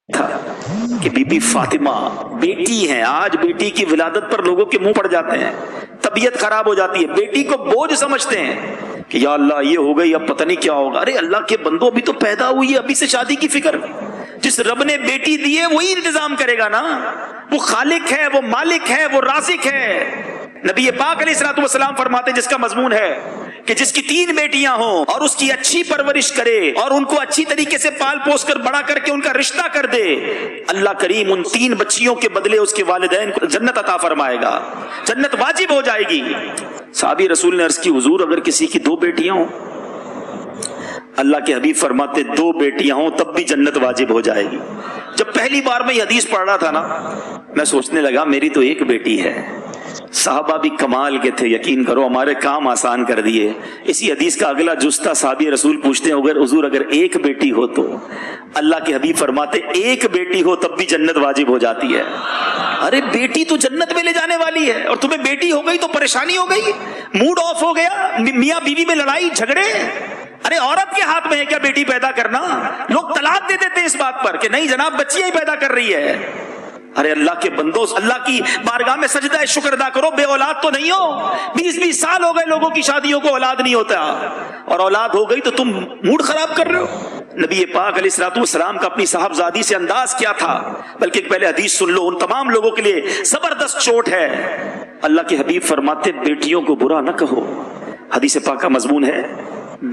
تھا کہ be be Fatima بیٹی ہیں، آج بیٹی کی ولادت پر لوگوں کے منہ پڑ جاتے ہیں، طبیعت خراب ہو جاتی ہے، بیٹی کو بوجھ سمجھتے ہیں کہ یا اللہ یہ ہو گئی اب پتہ نہیں کیا ہوگا۔ ارے اللہ کے بندو ابھی تو پیدا ہوئی ہے، ابھی سے شادی کی فکر؟ جس رب نے بیٹی دی ہے وہی انتظام کرے گا نا، وہ خالق ہے، وہ مالک ہے، وہ رازق ہے۔ نبی پاک علیہ الصلوۃ والسلام فرماتے ہیں، جس کا مضمون ہے کہ جس کی 3 بیٹیاں ہوں اور اس کی اچھی پرورش کرے اور ان کو اچھی طریقے سے پال پوس کر بڑا کر کے ان کا رشتہ کر دے، اللہ کریم ان 3 بچیوں کے بدلے اس کے والدین کو جنت عطا فرمائے گا، جنت واجب ہو جائے گی۔ صحابی رسول نے عرض کی حضور اگر کسی کی 2 بیٹیاں ہوں؟ اللہ کے حبیب فرماتے 2 بیٹیاں ہوں تب بھی جنت واجب ہو جائے گی۔ جب پہلی بار میں یہ حدیث پڑھ رہا تھا نا، میں سوچنے لگا میری تو 1 بیٹی ہے۔ صحابہ بھی کمال کے تھے، یقین کرو ہمارے کام آسان کر دیے۔ اسی حدیث کا اگلا جز تھا، صحابی رسول پوچھتے ہیں اگر حضور اگر 1 بیٹی ہو تو؟ اللہ کے حبیب فرماتے 1 بیٹی ہو تب بھی جنت واجب ہو جاتی ہے۔ ارے بیٹی تو جنت میں لے جانے والی ہے، اور تمہیں بیٹی ہو گئی تو پریشانی ہو گئی، موڈ آف ہو گیا، میاں بیوی میں لڑائی جھگڑے۔ ارے عورت کے ہاتھ میں ہے کیا بیٹی پیدا کرنا؟ لوگ طلاق دے دیتے ہیں اس بات پر کہ نہیں جناب بچیاں ہی پیدا کر رہی ہے۔ ارے اللہ کے بندو، اللہ کی بارگاہ میں سجدہ شکر ادا کرو، بے اولاد تو نہیں ہو۔ 20 سال ہو گئے لوگوں کی شادیوں کو اولاد نہیں ہوتا، اور اولاد ہو گئی تو تم موڈ خراب کر رہے ہو۔ نبی پاک علیہ الصلوۃ والسلام کا اپنی صاحبزادی سے انداز کیا تھا، بلکہ پہلے حدیث سن لو، ان تمام لوگوں کے لیے زبردست چوٹ ہے۔ اللہ کے حبیب فرماتے بیٹیوں کو برا نہ کہو، حدیث پاک کا مضمون ہے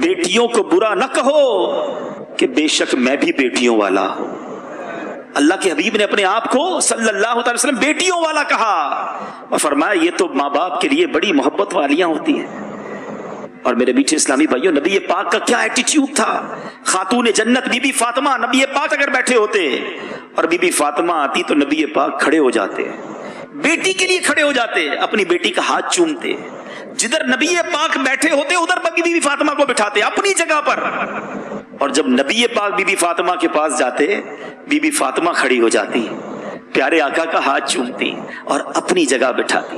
بیٹیوں کو برا نہ کہو کہ بے شک میں بھی بیٹیوں والا ہوں۔ اللہ کے حبیب نے اپنے آپ کو صلی اللہ علیہ وسلم بیٹیوں والا کہا، اور فرمایا یہ تو ماں باپ کے لیے بڑی محبت والیاں ہوتی ہیں۔ اور میرے میٹھے اسلامی بھائیوں، نبی پاک کا کیا ایٹیٹیوڈ تھا۔ خاتون جنت بی بی فاطمہ، نبی پاک اگر بیٹھے ہوتے اور بی بی فاطمہ آتی تو نبی پاک کھڑے ہو جاتے، بیٹی کے لیے کھڑے ہو جاتے، اپنی بیٹی کا ہاتھ چومتے، جدھر نبی پاک بیٹھے ہوتے ادھر بی بی فاطمہ کو بٹھاتے اپنی جگہ پر، اور جب نبی پاک بی بی فاطمہ کے پاس جاتے بی بی فاطمہ کھڑی ہو جاتی، پیارے آقا کا ہاتھ چومتی اور اپنی جگہ بٹھاتی۔